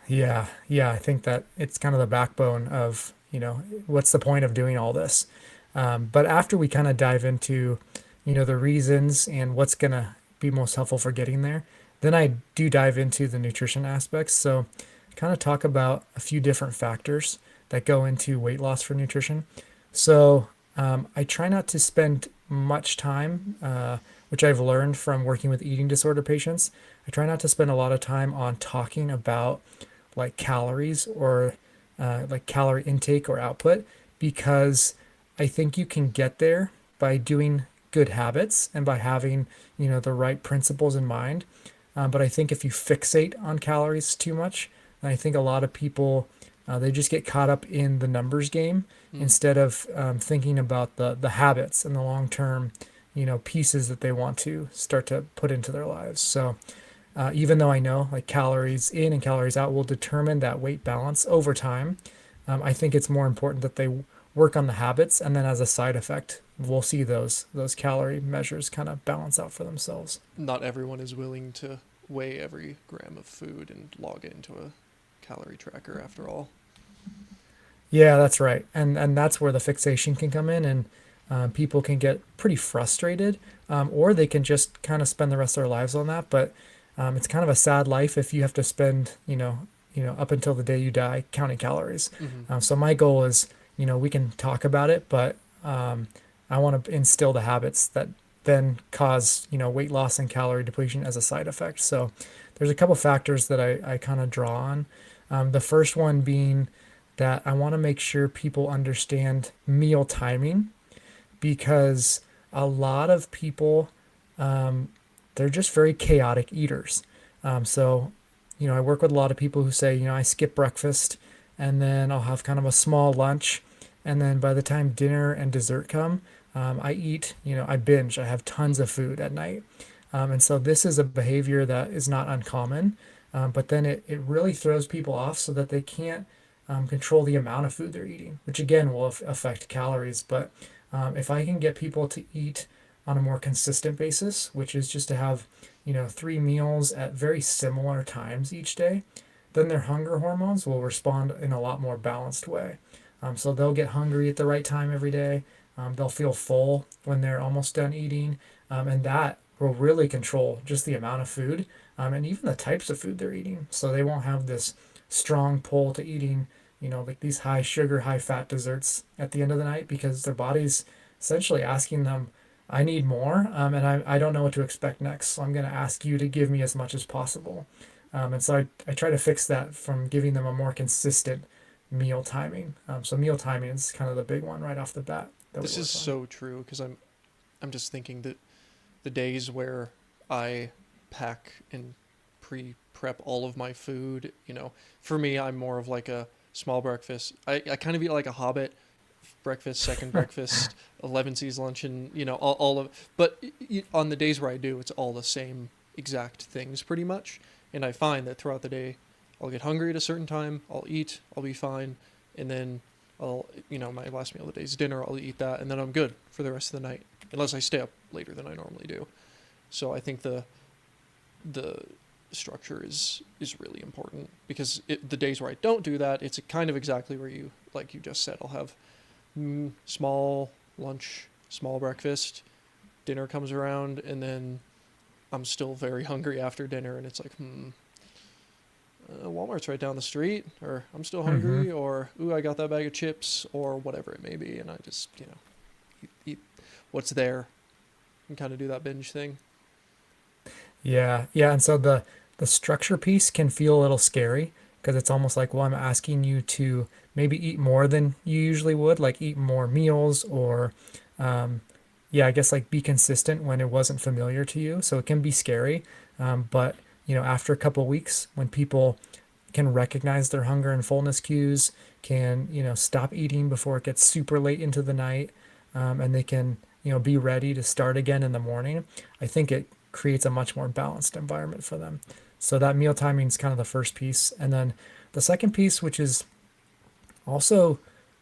Yeah, I think that it's kind of the backbone of, what's the point of doing all this? But after we kind of dive into, the reasons and what's gonna be most helpful for getting there, then I do dive into the nutrition aspects. So kind of talk about a few different factors that go into weight loss for nutrition. So I try not to spend much time, which I've learned from working with eating disorder patients. I try not to spend a lot of time on talking about like calories or like calorie intake or output because I think you can get there by doing good habits and by having, the right principles in mind. But I think if you fixate on calories too much, then I think a lot of people they just get caught up in the numbers game Mm. instead of thinking about the habits and the long term, pieces that they want to start to put into their lives. So even though I know like calories in and calories out will determine that weight balance over time, I think it's more important that they work on the habits, and then as a side effect, we'll see those calorie measures kind of balance out for themselves. Not everyone is willing to weigh every gram of food and log it into a calorie tracker after all. Yeah, that's right, and that's where the fixation can come in, and people can get pretty frustrated, or they can just kind of spend the rest of their lives on that. But it's kind of a sad life if you have to spend, up until the day you die counting calories. Hmm. So my goal is, we can talk about it, but I want to instill the habits that then cause, weight loss and calorie depletion as a side effect. So there's a couple factors that I kind of draw on. The first one being that I want to make sure people understand meal timing because a lot of people, um, they're just very chaotic eaters. So, I work with a lot of people who say, I skip breakfast and then I'll have kind of a small lunch. And then by the time dinner and dessert come, I eat, I binge, I have tons of food at night. And so this is a behavior that is not uncommon, but then it really throws people off so that they can't control the amount of food they're eating, which again will affect calories. But if I can get people to eat on a more consistent basis, which is just to have, three meals at very similar times each day, then their hunger hormones will respond in a lot more balanced way. So they'll get hungry at the right time every day. They'll feel full when they're almost done eating. And that will really control just the amount of food and even the types of food they're eating. So they won't have this strong pull to eating, like these high sugar, high fat desserts at the end of the night because their body's essentially asking them, I need more, and I don't know what to expect next. So I'm going to ask you to give me as much as possible. And so I try to fix that from giving them a more consistent meal timing. So meal timing is kind of the big one right off the bat that we This is work on. so true because I'm just thinking that the days where I pack and pre-prep all of my food, for me I'm more of like a small breakfast. I kind of eat like a hobbit, breakfast, second breakfast, 11 C's lunch, and all of. But on the days where I do, it's all the same exact things pretty much. And I find that throughout the day, I'll get hungry at a certain time. I'll eat. I'll be fine, and then my last meal of the day is dinner. I'll eat that, and then I'm good for the rest of the night, unless I stay up later than I normally do. So I think the structure is really important because the days where I don't do that, it's kind of exactly where you just said. I'll have small lunch, small breakfast, dinner comes around, and then I'm still very hungry after dinner, and it's like, Walmart's right down the street, or I'm still Mm-hmm. hungry, or ooh, I got that bag of chips, or whatever it may be, and I just, eat what's there and kind of do that binge thing. Yeah. And so the structure piece can feel a little scary because it's almost like, well, I'm asking you to maybe eat more than you usually would, like eat more meals or, um, yeah, I guess like be consistent when it wasn't familiar to you. So it can be scary. But, after a couple of weeks, when people can recognize their hunger and fullness cues, can, stop eating before it gets super late into the night, and they can, be ready to start again in the morning, I think it creates a much more balanced environment for them. So that meal timing is kind of the first piece. And then the second piece, which is also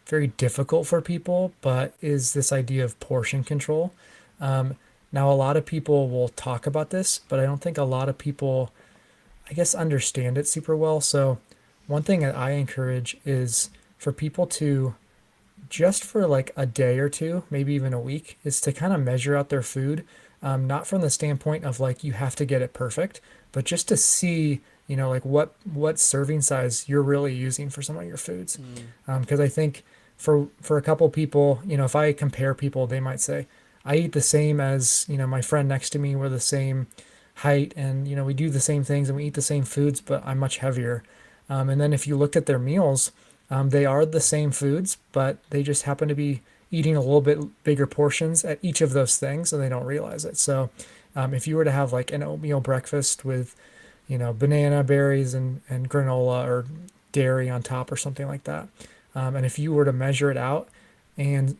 very difficult for people, but is this idea of portion control. Um, Now, a lot of people will talk about this, but I don't think a lot of people, I guess, understand it super well. So one thing that I encourage is for people to just for like a day or two, maybe even a week, is to kind of measure out their food, not from the standpoint of like you have to get it perfect, but just to see, like what serving size you're really using for some of your foods. Mm. Because I think for a couple people, if I compare people, they might say, I eat the same as, my friend next to me. We're the same height, and we do the same things and we eat the same foods, but I'm much heavier. And then if you looked at their meals, they are the same foods, but they just happen to be eating a little bit bigger portions at each of those things, and they don't realize it. So, if you were to have like an oatmeal breakfast with, banana, berries, and granola or dairy on top or something like that, and if you were to measure it out, and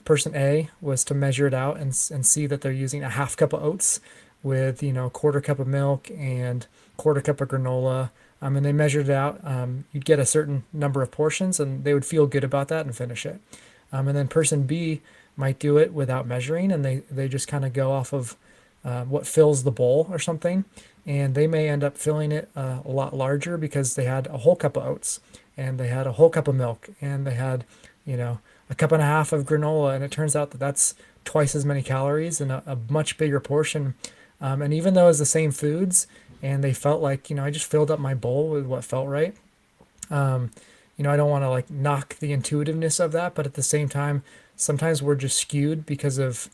person A was to measure it out and see that they're using a half cup of oats with a quarter cup of milk and quarter cup of granola, and they measured it out, you'd get a certain number of portions, and they would feel good about that and finish it. And then person B might do it without measuring, and they just kind of go off of what fills the bowl or something, and they may end up filling it a lot larger because they had a whole cup of oats, and they had a whole cup of milk, and they had, you know, a cup and a half of granola, and it turns out that that's twice as many calories and a much bigger portion. And even though it's the same foods, and they felt like, I just filled up my bowl with what felt right. Um, I don't want to like knock the intuitiveness of that, but at the same time, sometimes we're just skewed because of,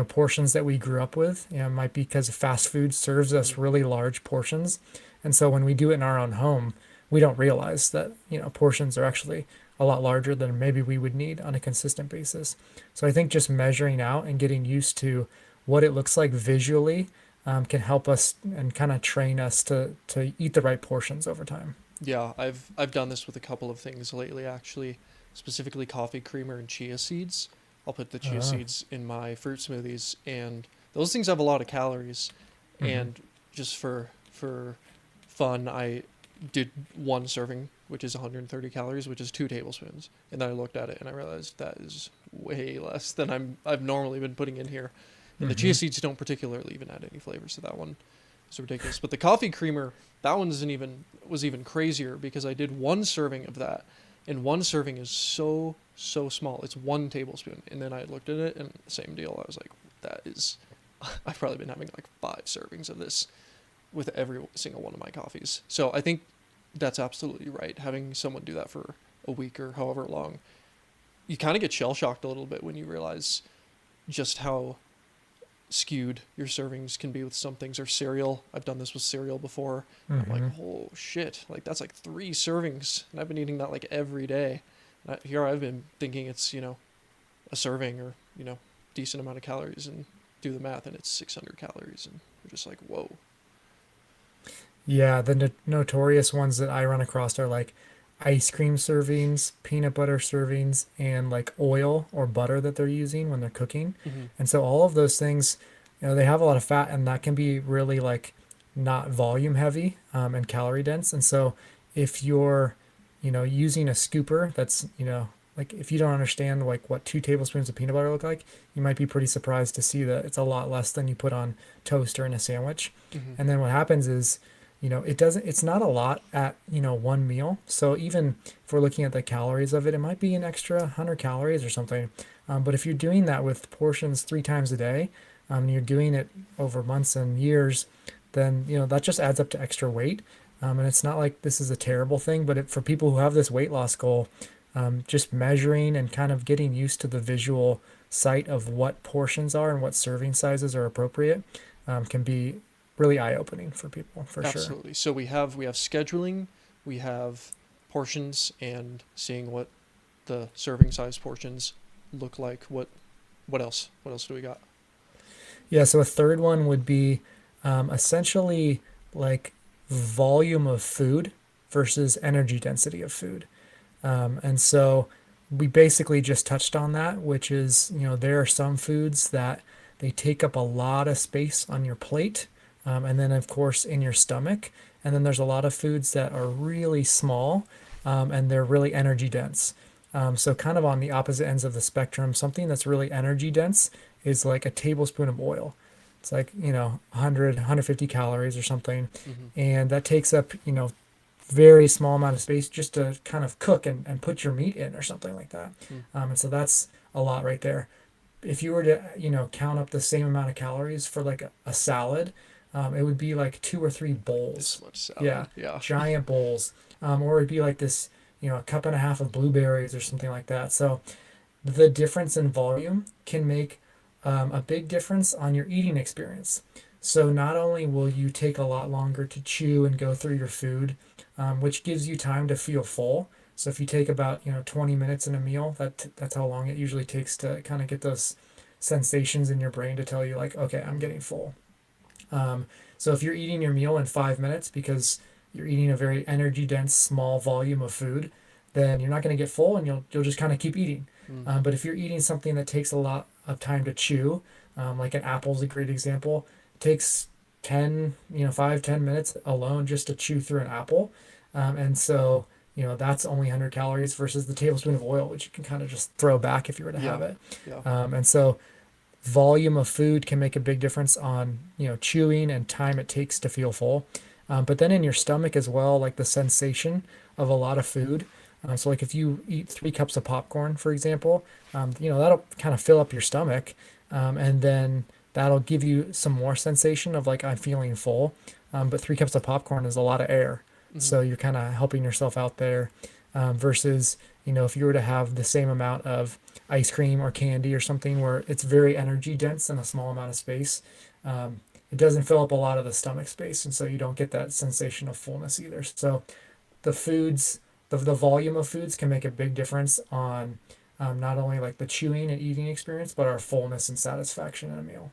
portions that we grew up with. It might be because fast food serves us Mm. really large portions. And so when we do it in our own home, we don't realize that, portions are actually a lot larger than maybe we would need on a consistent basis. So I think just measuring out and getting used to what it looks like visually can help us and kind of train us to eat the right portions over time. Yeah, I've done this with a couple of things lately, actually, specifically coffee creamer and chia seeds. I'll put the chia Uh, seeds in my fruit smoothies, and those things have a lot of calories. hmm And just for fun, I did one serving, which is 130 calories, which is 2 tablespoons. And then I looked at it and I realized that is way less than I've normally been putting in here. And the chia hmm seeds don't particularly even add any flavor, so that one is ridiculous. But the coffee creamer, that one isn't even was even crazier because I did one serving of that, and one serving is so small. It's 1 tablespoon, and then I looked at it and same deal. I was like, that is, I've probably been having like 5 servings of this with every single one of my coffees. So I think that's absolutely right. Having someone do that for a week or however long, you kind of get shell shocked a little bit when you realize just how skewed your servings can be with some things, or cereal. I've done this with cereal before. I'm like, hmm oh shit, like that's like 3 servings, and I've been eating that like every day. Here I've been thinking it's a serving or decent amount of calories, and do the math, and it's 600 calories, and you're just like, whoa. Yeah, the notorious ones that I run across are like ice cream servings, peanut butter servings, and like oil or butter that they're using when they're cooking. Mm-hmm. And so all of those things, they have a lot of fat, and that can be really like not volume heavy, and calorie dense. And so if you're, using a scooper that's, like if you don't understand like what 2 tablespoons of peanut butter look like, you might be pretty surprised to see that it's a lot less than you put on toast or in a sandwich. Mm-hmm. And then what happens is, it's not a lot at, one meal. So even if we're looking at the calories of it, it might be an extra 100 calories or something. But if you're doing that with portions 3 times a day, and you're doing it over months and years, then, that just adds up to extra weight. And it's not like this is a terrible thing, but for people who have this weight loss goal, just measuring and kind of getting used to the visual sight of what portions are and what serving sizes are appropriate, can be really eye-opening for people, for sure. Absolutely. So we have scheduling, we have portions, and seeing what the serving size portions look like. What else? What else do we got? Yeah, so a third one would be essentially like volume of food versus energy density of food. And so we basically just touched on that, which is, there are some foods that they take up a lot of space on your plate, and then, of course, in your stomach. And then there's a lot of foods that are really small, and they're really energy dense. So, kind of on the opposite ends of the spectrum, something that's really energy dense is like a tablespoon of oil. It's like, 100, 150 calories or something. Mm-hmm. And that takes up, very small amount of space just to kind of cook and put your meat in or something like that. Mm. And so that's a lot right there. If you were to, count up the same amount of calories for like a salad, it would be like two or three This bowls. much Yeah, salad. Yeah. giant bowls. Or it'd be like this, a cup and a half of blueberries or something like that. So the difference in volume can make a big difference on your eating experience. So not only will you take a lot longer to chew and go through your food, which gives you time to feel full. So if you take about 20 minutes in a meal, that's how long it usually takes to kind of get those sensations in your brain to tell you like, okay, I'm Mm. getting full. Um, so if you're eating your meal in 5 minutes because you're eating a very energy dense small volume of food, then you're not going to get full and you'll just kind of keep eating. Mm. But if you're eating something that takes a lot of time to chew, like an apple is a great example, it takes 10, 5, 10 minutes alone just to chew through an apple. And so, that's only 100 calories versus the tablespoon of oil, which you can kind of just throw back if you were to have Yeah. it. Yeah. And so volume of food can make a big difference on chewing and time it takes to feel full, but then in your stomach as well, like the sensation of a lot of food. So like if you eat 3 cups of popcorn for example, that'll kind of fill up your stomach, and then that'll give you some more sensation of like I'm feeling full, but 3 cups of popcorn is a lot of air, Mm-hmm. so you're kind of helping yourself out there, versus if you were to have the same amount of ice cream or candy or something where it's very energy dense in a small amount of space, it doesn't fill up a lot of the stomach space, and so you don't get that sensation of fullness either. So the foods, the volume of foods can make a big difference on, not only like the chewing and eating experience, but our fullness and satisfaction in a meal.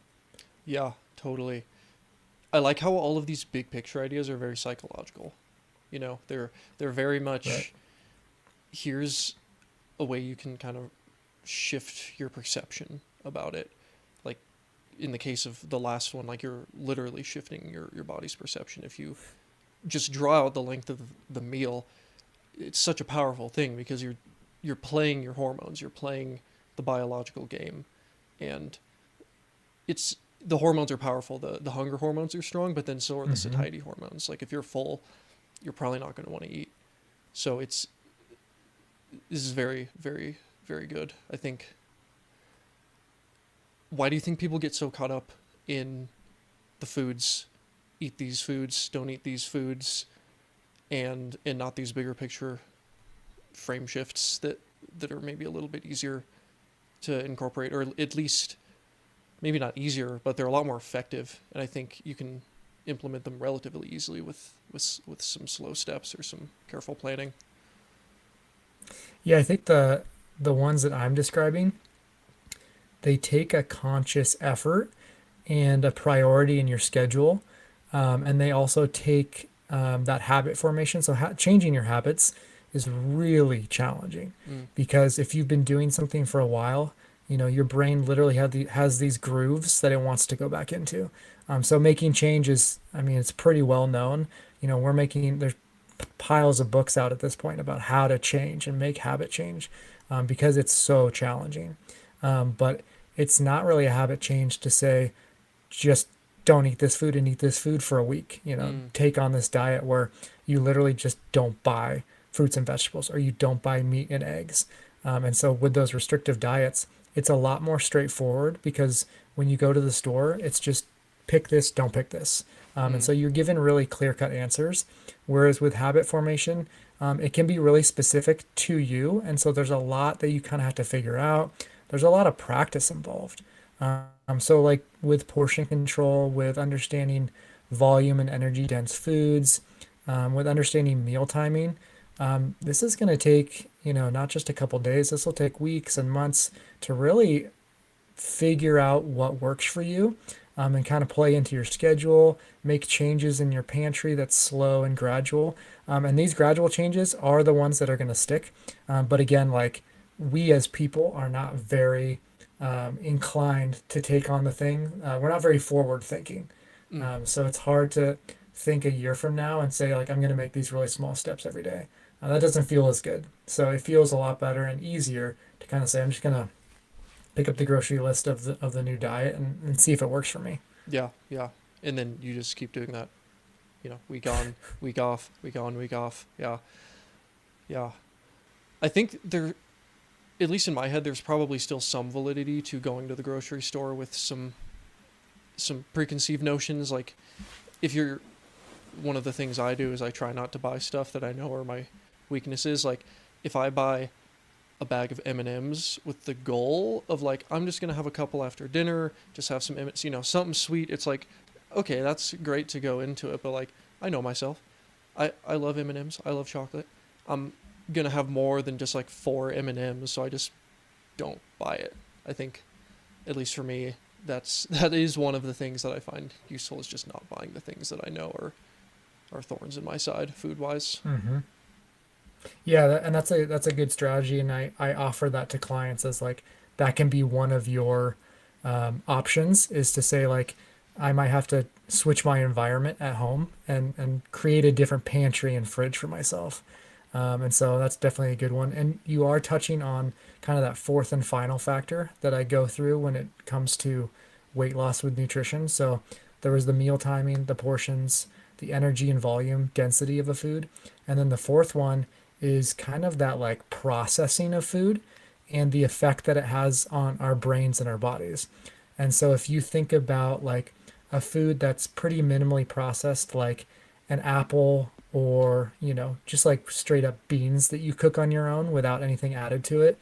Yeah. Totally. I like how all of these big picture ideas are very psychological. They're very Right. much here's a way you can kind of shift your perception about it. Like in the case of the last one, like you're literally shifting your body's perception. If you just draw out the length of the meal, it's such a powerful thing because you're playing your hormones, you're playing the biological game, and it's the hormones are powerful. The hunger hormones are strong, but then so are the Mm-hmm. satiety hormones. Like if you're full, you're probably not going to want to eat. So this is very very very good. I think. Why do you think people get so caught up in the foods? Eat these foods, don't eat these foods, and not these bigger picture frame shifts that are maybe a little bit easier to incorporate, or at least maybe not easier, but they're a lot more effective. And I think you can implement them relatively easily with some slow steps or some careful planning. Yeah, I think the ones that I'm describing, they take a conscious effort and a priority in your schedule. And they also take that habit formation. So changing your habits is really challenging Mm. because if you've been doing something for a while, your brain literally has these grooves that it wants to go back into. So making changes, I mean, it's pretty well known. There's piles of books out at this point about how to change and make habit change, because it's so challenging. But it's not really a habit change to say, just don't eat this food and eat this food for a week. Mm. Take on this diet where you literally just don't buy fruits and vegetables or you don't buy meat and eggs. And so with those restrictive diets, it's a lot more straightforward because when you go to the store, it's just pick this, don't pick this. And Mm. so you're given really clear cut answers. Whereas with habit formation, it can be really specific to you. And so there's a lot that you kind of have to figure out. There's a lot of practice involved. So like with portion control, with understanding volume and energy dense foods, with understanding meal timing, this is going to take, not just a couple days. This will take weeks and months to really figure out what works for you, and kind of play into your schedule, make changes in your pantry that's slow and gradual. And these gradual changes are the ones that are going to stick. But again, like we as people are not very inclined to take on the thing. We're not very forward thinking. Mm. So it's hard to think a year from now and say, like, I'm going to make these really small steps every day. That doesn't feel as good. So it feels a lot better and easier to kind of say, I'm just going to pick up the grocery list of the new diet and see if it works for me. Yeah. Yeah. And then you just keep doing that. week on, week off, week on, week off. Yeah, yeah. I think there, at least in my head, there's probably still some validity to going to the grocery store with some preconceived notions. Like, if you're one of the things I do is I try not to buy stuff that I know are my weaknesses. Like, if I buy a bag of M&Ms with the goal of like I'm just gonna have a couple after dinner, just have some M&Ms, something sweet. It's like, okay, that's great to go into it, but like I know myself. I love M&Ms. I love chocolate. I'm gonna have more than just like four M&Ms, so I just don't buy it. I think, at least for me, that is one of the things that I find useful is just not buying the things that I know are thorns in my side food wise. Hmm. Yeah, and that's a good strategy, and I offer that to clients as like that can be one of your options is to say like I might have to switch my environment at home and create a different pantry and fridge for myself. And so that's definitely a good one. And you are touching on kind of that fourth and final factor that I go through when it comes to weight loss with nutrition. So there was the meal timing, the portions, the energy and volume density of a food. And then the fourth one is kind of that like processing of food and the effect that it has on our brains and our bodies. And so if you think about like a food that's pretty minimally processed, like an apple or, just like straight up beans that you cook on your own without anything added to it,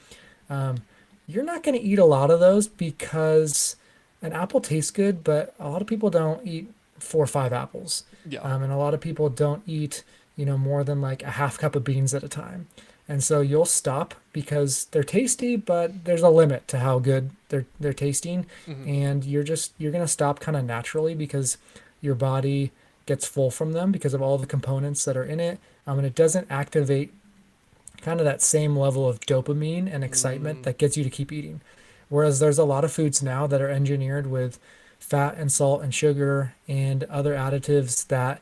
um, you're not going to eat a lot of those because an apple tastes good, but a lot of people don't eat 4 or 5 apples. Yeah. And a lot of people don't eat, more than like a half cup of beans at a time. And so you'll stop because they're tasty, but there's a limit to how good they're tasting. Hmm. And you're gonna stop kind of naturally because your body gets full from them because of all the components that are in it. And it doesn't activate kind of that same level of dopamine and excitement Mm, that gets you to keep eating. Whereas there's a lot of foods now that are engineered with fat and salt and sugar and other additives that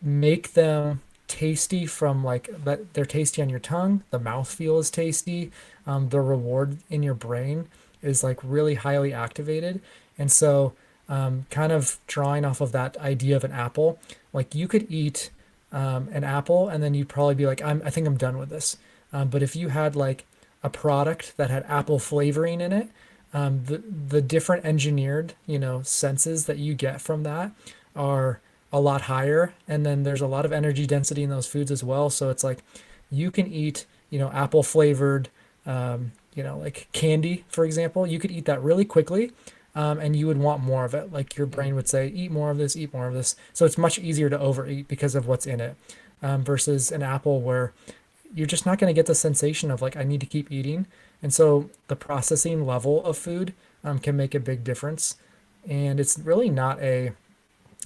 make them tasty from like that they're tasty on your tongue, the mouthfeel is tasty, the reward in your brain is like really highly activated. And so kind of drawing off of that idea of an apple, like you could eat an apple and then you'd probably be like, I think I'm done with this. But if you had like a product that had apple flavoring in it, the different engineered, senses that you get from that are a lot higher. And then there's a lot of energy density in those foods as well. So it's like you can eat, apple flavored, like candy, for example. You could eat that really quickly, and you would want more of it. Like your mm, brain would say, eat more of this, eat more of this. So it's much easier to overeat because of what's in it, versus an apple where you're just not going to get the sensation of like, I need to keep eating. And so the processing level of food can make a big difference. And it's really not a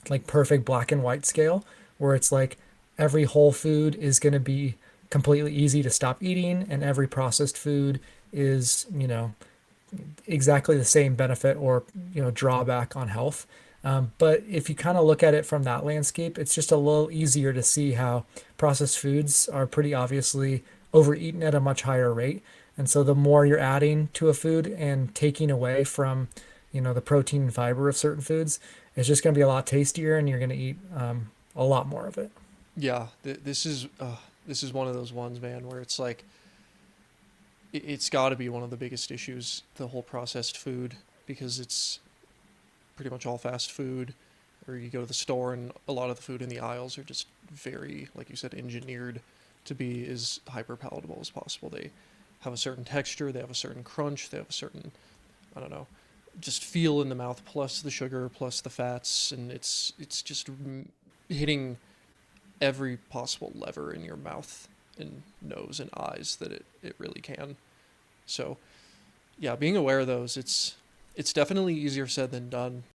like perfect black and white scale where it's like every whole food is going to be completely easy to stop eating and every processed food is, exactly the same benefit or, drawback on health. But if you kind of look at it from that landscape, it's just a little easier to see how processed foods are pretty obviously overeaten at a much higher rate. And so the more you're adding to a food and taking away from, the protein and fiber of certain foods, it's just going to be a lot tastier and you're going to eat a lot more of it. yeah. This is one of those ones, man, where it's like it's got to be one of the biggest issues, the whole processed food, because it's pretty much all fast food. Or you go to the store and a lot of the food in the aisles are just very, like you said, engineered to be as hyper palatable as possible. They have a certain texture, they have a certain crunch, they have a certain, I don't know, just feel in the mouth, plus the sugar, plus the fats, and it's just hitting every possible lever in your mouth and nose and eyes that it really can. So yeah, being aware of those, it's definitely easier said than done.